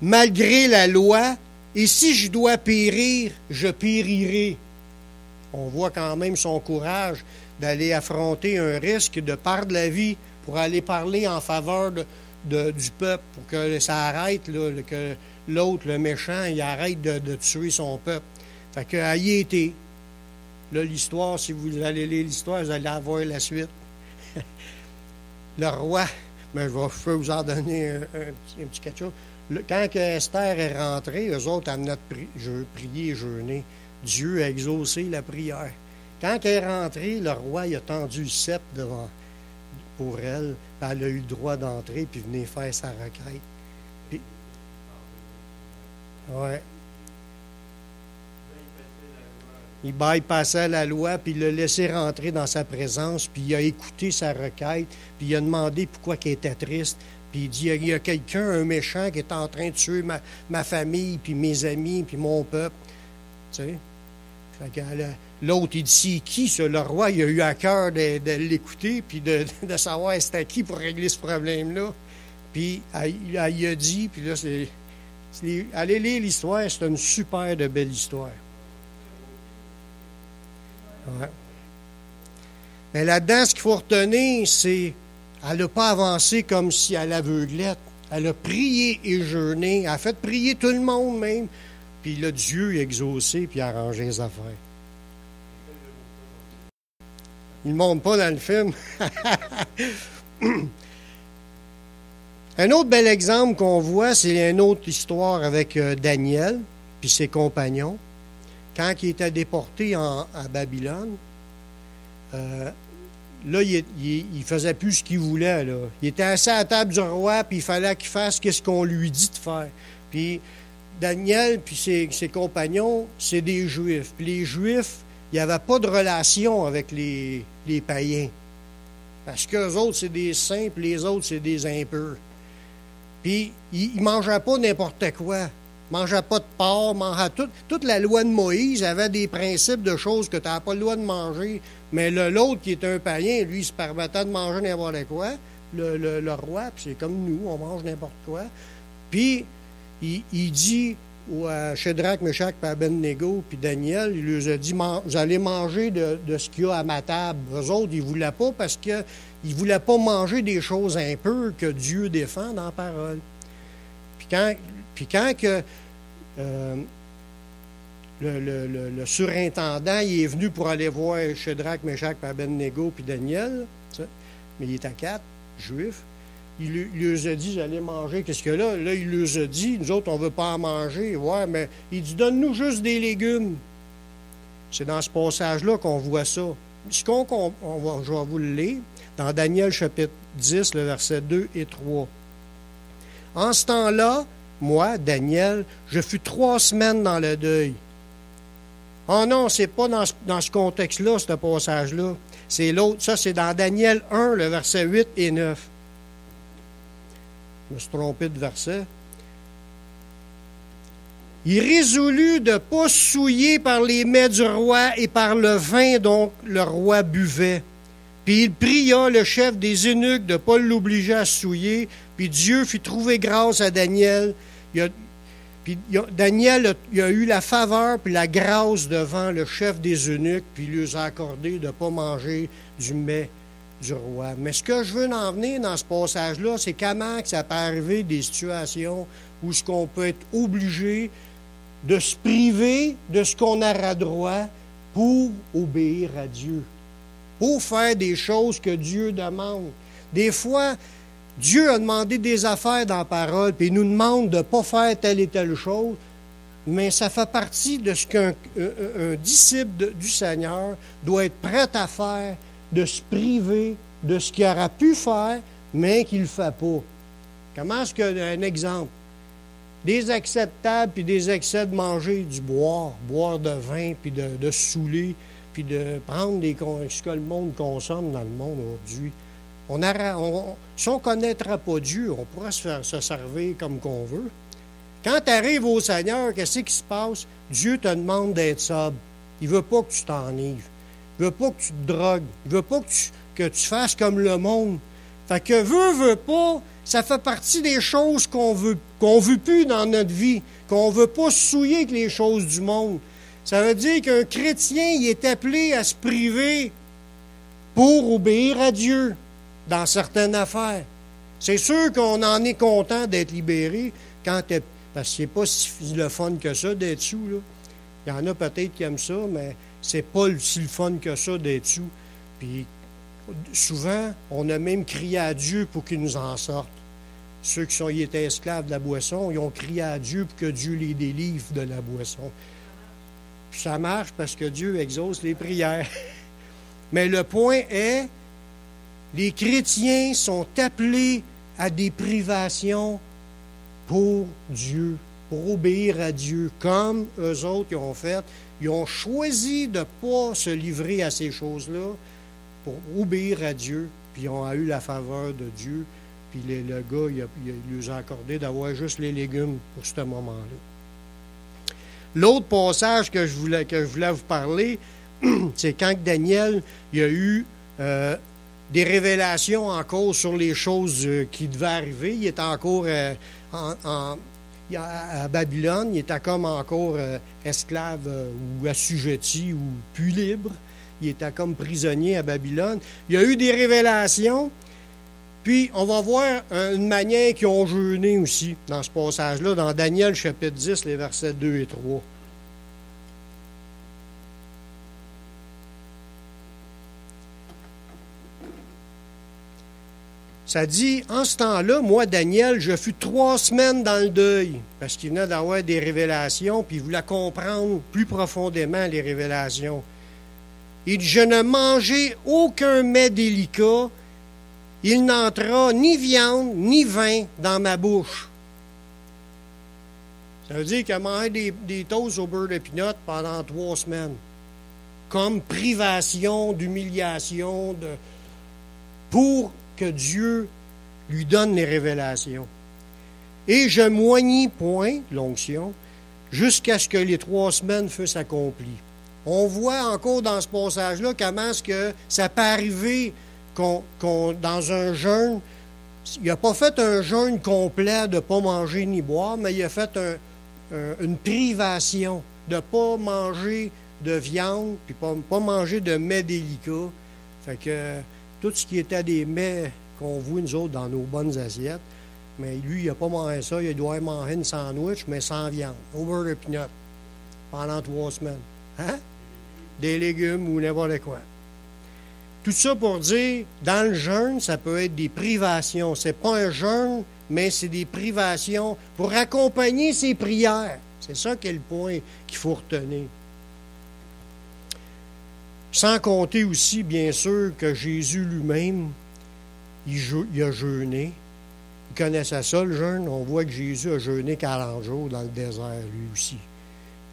malgré la loi, et si je dois périr, je périrai. On voit quand même son courage d'aller affronter un risque de perdre la vie pour aller parler en faveur du peuple, pour que ça arrête, là, que l'autre, le méchant, il arrête de tuer son peuple. Fait qu'elle y était. Là, l'histoire, si vous allez lire l'histoire, vous allez avoir la suite. Le roi, mais je peux vous en donner un petit quelque chose. Quand Esther est rentrée, eux autres amenaient prier et jeûner. Dieu a exaucé la prière. Quand elle est rentrée, le roi il a tendu le sceptre devant pour elle, puis elle a eu le droit d'entrer puis venir faire sa requête. Puis, ouais. Il bypassait la loi, puis il l'a laissé rentrer dans sa présence, puis il a écouté sa requête, puis il a demandé pourquoi il était triste. Puis il dit, il y a quelqu'un, un méchant, qui est en train de tuer ma famille, puis mes amis, puis mon peuple. Tu sais? Fait que l'autre, il dit, c'est qui, ça? Le roi, il a eu à cœur de l'écouter, puis de savoir c'était qui pour régler ce problème-là. Puis il a dit, puis là, allez lire l'histoire, c'est une super de belle histoire. Ouais. Mais là-dedans, ce qu'il faut retenir, c'est qu'elle n'a pas avancé comme si à l'aveuglette. Elle a prié et jeûné. Elle a fait prier tout le monde même. Puis là, Dieu a exaucé puis a arrangé les affaires. Il ne montre pas dans le film. Un autre bel exemple qu'on voit, c'est une autre histoire avec Daniel puis ses compagnons. Quand il était déporté à Babylone, là, il ne faisait plus ce qu'il voulait. Là. Il était assis à la table du roi, puis il fallait qu'il fasse ce qu'on lui dit de faire. Puis Daniel puis ses compagnons, c'est des Juifs. Puis les Juifs, il n'y avait pas de relation avec les païens. Parce qu'eux autres, c'est des saints, puis les autres, c'est des impurs. Puis ils ne mangeaient pas n'importe quoi. Mangeait pas de porc, mangeait toute la loi de Moïse avait des principes de choses que tu n'avais pas le droit de manger. Mais l'autre qui est un païen, lui, il se permettait de manger n'importe quoi. Le roi, puis c'est comme nous, on mange n'importe quoi. Puis, il dit à Shadrach, Meshach, puis Abednego, puis Daniel, il leur a dit, vous allez manger de ce qu'il y a à ma table. Eux autres, ils ne voulaient pas parce qu'ils ne voulaient pas manger des choses impures que Dieu défend dans la parole. Puis quand que le surintendant il est venu pour aller voir Shadrach, Meshach, Abednego puis Daniel, mais il était 4 Juifs, il leur a dit, j'allais manger. Qu'est-ce que là, il leur a dit, nous autres, on ne veut pas en manger. Ouais, mais il dit, donne-nous juste des légumes. C'est dans ce passage-là qu'on voit ça. Je vais vous le lire, dans Daniel chapitre 10, le verset 2 et 3. En ce temps-là, moi, Daniel, je fus 3 semaines dans le deuil. Oh non, c'est pas dans ce contexte-là, ce passage-là. C'est l'autre. Ça, c'est dans Daniel 1, le verset 8 et 9. Je me suis trompé de verset. Il résolut de ne pas souiller par les mets du roi et par le vin dont le roi buvait. Puis il pria le chef des eunuques de ne pas l'obliger à souiller. Puis Dieu fit trouver grâce à Daniel. Daniel a eu la faveur puis la grâce devant le chef des eunuques, puis il lui a accordé de ne pas manger du mets du roi. Mais ce que je veux en venir dans ce passage-là, c'est comment que ça peut arriver des situations où ce qu'on peut être obligé de se priver de ce qu'on aura droit pour obéir à Dieu, pour faire des choses que Dieu demande. Des fois, Dieu a demandé des affaires dans la parole, puis il nous demande de ne pas faire telle et telle chose, mais ça fait partie de ce qu'un disciple du Seigneur doit être prêt à faire, de se priver de ce qu'il aurait pu faire, mais qu'il ne le fait pas. Comment est-ce qu'un exemple? Des excès de table, puis des excès de manger du boire de vin, puis de se saouler, puis de prendre ce que le monde consomme dans le monde aujourd'hui. Si on ne connaîtra pas Dieu, on pourra se servir comme qu'on veut. Quand tu arrives au Seigneur, qu'est-ce qui se passe? Dieu te demande d'être sobre. Il ne veut pas que tu t'enivres. Il ne veut pas que tu te drogues. Il ne veut pas que tu fasses comme le monde. Fait que veut pas, ça fait partie des choses qu'on veut plus dans notre vie, qu'on ne veut pas se souiller avec les choses du monde. Ça veut dire qu'un chrétien, il est appelé à se priver pour obéir à Dieu dans certaines affaires. C'est sûr qu'on en est content d'être libéré parce que c'est pas si le fun que ça d'être sous, là. Il y en a peut-être qui aiment ça, mais c'est pas si le fun que ça d'être sous. Puis souvent, on a même crié à Dieu pour qu'il nous en sorte. Ceux qui étaient esclaves de la boisson, ils ont crié à Dieu pour que Dieu les délivre de la boisson. Puis ça marche parce que Dieu exauce les prières. Mais le point est, les chrétiens sont appelés à des privations pour Dieu, pour obéir à Dieu, comme eux autres ils ont fait. Ils ont choisi de ne pas se livrer à ces choses-là pour obéir à Dieu, puis ils ont eu la faveur de Dieu, puis le gars, il lui a accordé d'avoir juste les légumes pour ce moment-là. L'autre passage que je voulais vous parler, c'est quand Daniel il a eu des révélations encore sur les choses qui devaient arriver. Il était encore à Babylone, il était comme encore esclave ou assujetti ou plus libre. Il était comme prisonnier à Babylone. Il y a eu des révélations. Puis, on va voir une manière qu'ils ont jeûné aussi dans ce passage-là, dans Daniel chapitre 10, les versets 2 et 3. Ça dit, en ce temps-là, moi, Daniel, je fus 3 semaines dans le deuil, parce qu'il venait d'avoir des révélations, puis il voulait comprendre plus profondément les révélations. Il dit, je ne mangeai aucun mets délicat, il n'entra ni viande ni vin dans ma bouche. Ça veut dire qu'il a mangé des toasts au beurre de pinot pendant 3 semaines, comme privation, d'humiliation, pour que Dieu lui donne les révélations. Et je moignis point, l'onction, jusqu'à ce que les 3 semaines fussent accomplies. On voit encore dans ce passage-là comment est-ce que ça peut arriver dans un jeûne, il n'a pas fait un jeûne complet de ne pas manger ni boire, mais il a fait une privation de ne pas manger de viande, puis pas manger de mets délicats. Fait que tout ce qui était des mets qu'on voit, nous autres, dans nos bonnes assiettes, mais lui, il n'a pas mangé ça. Il doit manger une sandwich, mais sans viande, au beurre de pinot, pendant 3 semaines. Hein? Des légumes ou n'importe quoi. Tout ça pour dire, dans le jeûne, ça peut être des privations. C'est pas un jeûne, mais c'est des privations pour accompagner ses prières. C'est ça qui est le point qu'il faut retenir. Sans compter aussi, bien sûr, que Jésus lui-même, il a jeûné. Vous connaissez ça, le jeûne? On voit que Jésus a jeûné 40 jours dans le désert, lui aussi.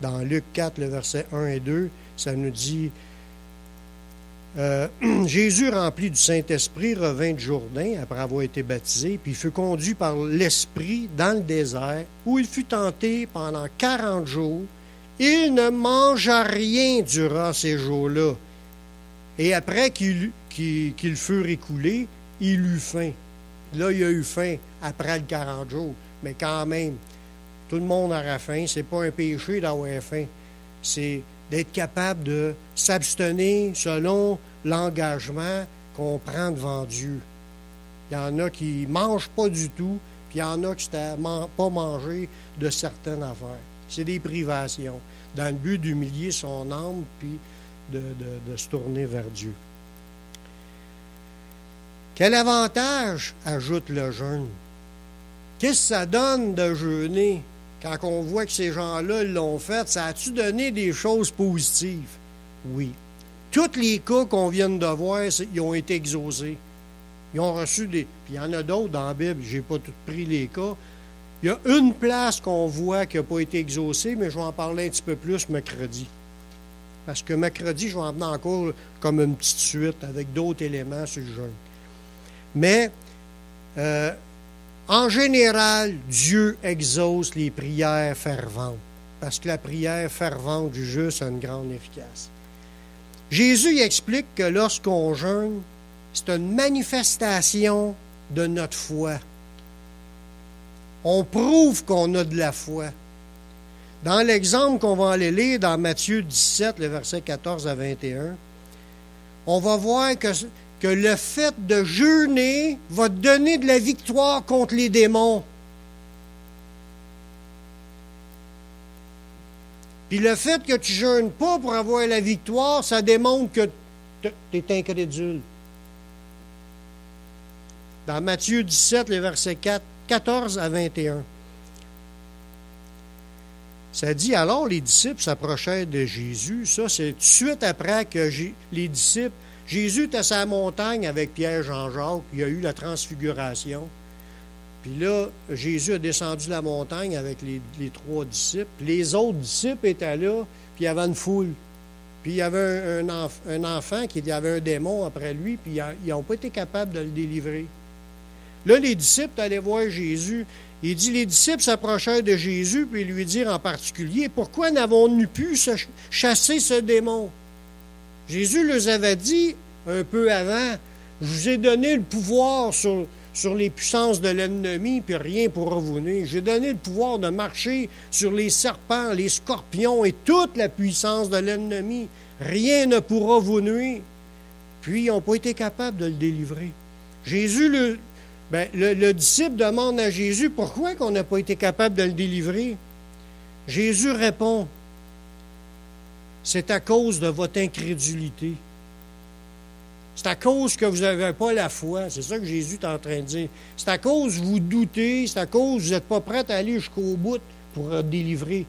Dans Luc 4, le verset 1 et 2, ça nous dit... Jésus, rempli du Saint-Esprit, revint du Jourdain après avoir été baptisé, puis il fut conduit par l'Esprit dans le désert, où il fut tenté pendant 40 jours. Il ne mangea rien durant ces jours-là. Et après qu'ils furent écoulés, il eut faim. Là, il a eu faim après le 40 jours. Mais quand même, tout le monde aura faim. C'est pas un péché d'avoir faim. C'est d'être capable de s'abstenir selon l'engagement qu'on prend devant Dieu. Il y en a qui ne mangent pas du tout, puis il y en a qui ne pas manger de certaines affaires. C'est des privations, dans le but d'humilier son âme, puis de se tourner vers Dieu. Quel avantage ajoute le jeûne? Qu'est-ce que ça donne de jeûner? Quand on voit que ces gens-là l'ont fait, ça a-tu donné des choses positives? Oui. Tous les cas qu'on vient de voir, ils ont été exaucés. Ils ont reçu des... Puis il y en a d'autres dans la Bible, je n'ai pas tout pris les cas. Il y a une place qu'on voit qui n'a pas été exaucée, mais je vais en parler un petit peu plus mercredi. Parce que mercredi, je vais en venir encore comme une petite suite avec d'autres éléments sur le jeûne. Mais, en général, Dieu exauce les prières ferventes. Parce que la prière fervente du juste a une grande efficace. Jésus il explique que lorsqu'on jeûne, c'est une manifestation de notre foi. On prouve qu'on a de la foi. Dans l'exemple qu'on va aller lire dans Matthieu 17, le verset 14 à 21, on va voir que le fait de jeûner va te donner de la victoire contre les démons. Puis le fait que tu ne jeûnes pas pour avoir la victoire, ça démontre que tu es incrédule. Dans Matthieu 17, les versets 14 à 21. Ça dit, alors les disciples s'approchèrent de Jésus. Ça, c'est tout de suite après que les disciples... Jésus était à sa montagne avec Pierre, Jean-Jacques, il y a eu la transfiguration. Puis là, Jésus a descendu la montagne avec les 3 disciples. Les autres disciples étaient là, puis il y avait une foule. Puis il y avait un enfant qui avait un démon après lui, puis ils n'ont pas été capables de le délivrer. Là, les disciples allaient voir Jésus. Il dit, les disciples s'approchèrent de Jésus, puis lui dirent en particulier, « Pourquoi n'avons-nous pu chasser ce démon? » Jésus leur avait dit, un peu avant, « Je vous ai donné le pouvoir sur les puissances de l'ennemi, puis rien ne pourra vous nuire. J'ai donné le pouvoir de marcher sur les serpents, les scorpions et toute la puissance de l'ennemi. Rien ne pourra vous nuire. » Puis, ils n'ont pas été capables de le délivrer. Le disciple demande à Jésus, pourquoi qu'on n'a pas été capable de le délivrer? Jésus répond, c'est à cause de votre incrédulité. C'est à cause que vous n'avez pas la foi. C'est ça que Jésus est en train de dire. C'est à cause que vous doutez, c'est à cause que vous n'êtes pas prêt à aller jusqu'au bout pour délivrer.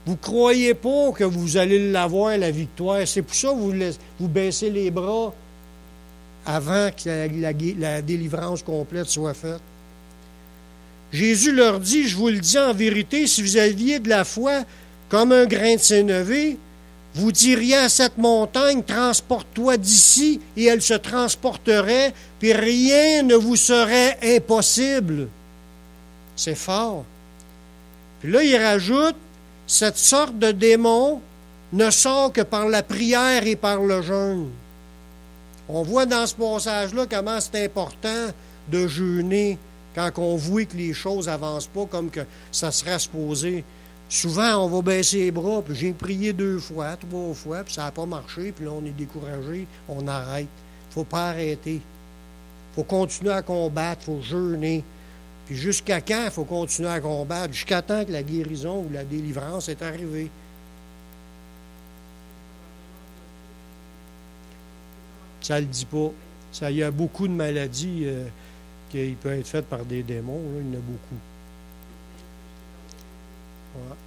Vous ne croyez pas que vous allez l'avoir, la victoire. C'est pour ça que vous baissez les bras avant que la délivrance complète soit faite. Jésus leur dit, je vous le dis en vérité, si vous aviez de la foi comme un grain de sénévé, vous diriez à cette montagne, transporte-toi d'ici, et elle se transporterait, puis rien ne vous serait impossible. C'est fort. Puis là, il rajoute, cette sorte de démon ne sort que par la prière et par le jeûne. On voit dans ce passage-là comment c'est important de jeûner quand on voit que les choses n'avancent pas comme que ça serait supposé. Souvent, on va baisser les bras, puis j'ai prié 2 fois, 3 fois, puis ça n'a pas marché, puis là, on est découragé, on arrête. Il ne faut pas arrêter. Il faut continuer à combattre, il faut jeûner. Puis jusqu'à quand il faut continuer à combattre? Jusqu'à temps que la guérison ou la délivrance est arrivée. Ça ne le dit pas. Il y a beaucoup de maladies qui peuvent être faites par des démons. Là, il y en a beaucoup. Ouais.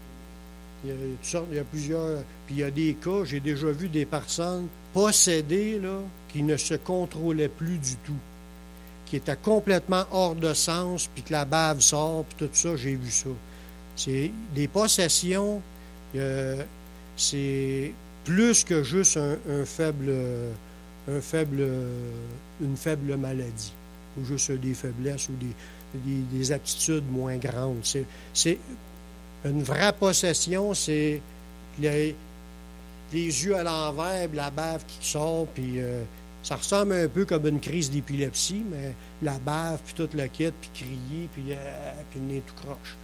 Il y a plusieurs. Puis il y a des cas, j'ai déjà vu des personnes possédées là, qui ne se contrôlaient plus du tout, qui étaient complètement hors de sens, puis que la bave sort, puis tout ça, j'ai vu ça. C'est des possessions, c'est plus que juste une faible maladie, ou juste des faiblesses, ou des aptitudes moins grandes. C'est une vraie possession, c'est les yeux à l'envers, la bave qui sort, puis ça ressemble un peu comme une crise d'épilepsie, mais la bave, puis toute la quête, puis crier, puis le nez tout croche.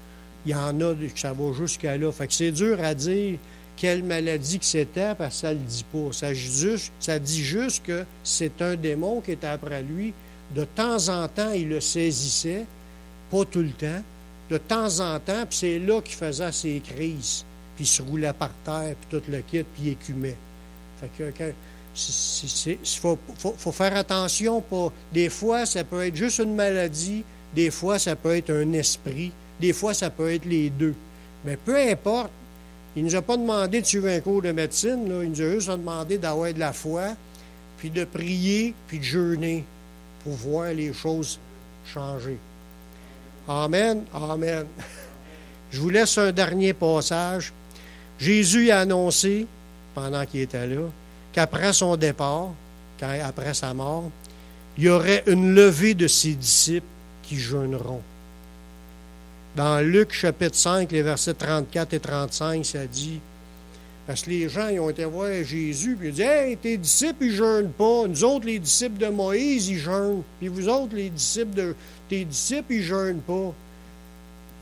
Il y en a que ça va jusqu'à là. Fait que c'est dur à dire quelle maladie que c'était, parce que ça ne le dit pas. Ça dit juste que c'est un démon qui était après lui. De temps en temps, il le saisissait, pas tout le temps. De temps en temps, puis c'est là qu'il faisait ses crises. Puis il se roulait par terre, puis tout le kit, puis il écumait. Fait que faut faire attention. Des fois, ça peut être juste une maladie. Des fois, ça peut être un esprit. Des fois, ça peut être les deux. Mais peu importe, il ne nous a pas demandé de suivre un cours de médecine. Là. Il nous a juste demandé d'avoir de la foi, puis de prier, puis de jeûner pour voir les choses changer. Amen. Amen. Je vous laisse un dernier passage. Jésus a annoncé, pendant qu'il était là, qu'après son départ, après sa mort, il y aurait une levée de ses disciples qui jeûneront. Dans Luc chapitre 5, les versets 34 et 35, ça dit, parce que les gens ils ont été voir Jésus, puis ils ont dit, « Hey, tes disciples, ils ne jeûnent pas. Nous autres, les disciples de Moïse, ils jeûnent. Puis vous autres, tes disciples, ils ne jeûnent pas. »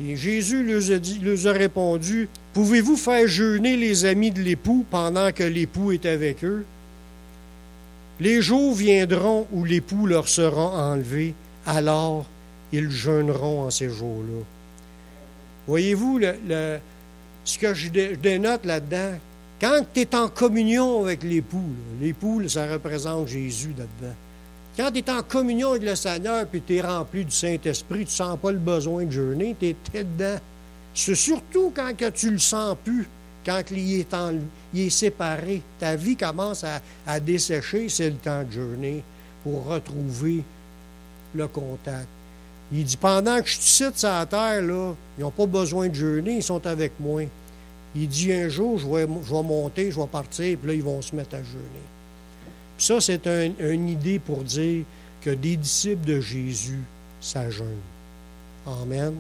Et Jésus leur a répondu, « Pouvez-vous faire jeûner les amis de l'époux pendant que l'époux est avec eux? Les jours viendront où l'époux leur sera enlevé, alors ils jeûneront en ces jours-là. » Voyez-vous ce que je dénote là-dedans? Quand tu es en communion avec l'époux, ça représente Jésus là-dedans. Quand tu es en communion avec le Seigneur et tu es rempli du Saint-Esprit, tu ne sens pas le besoin de jeûner, tu es dedans. C'est surtout quand que tu ne le sens plus, quand il est séparé. Ta vie commence à dessécher, c'est le temps de jeûner pour retrouver le contact. Il dit, pendant que je te cite sur la terre, là, ils n'ont pas besoin de jeûner, ils sont avec moi. Il dit, un jour, je vais monter, je vais partir, puis là, ils vont se mettre à jeûner. Puis ça, c'est une idée pour dire que des disciples de Jésus, ça jeûne. Amen.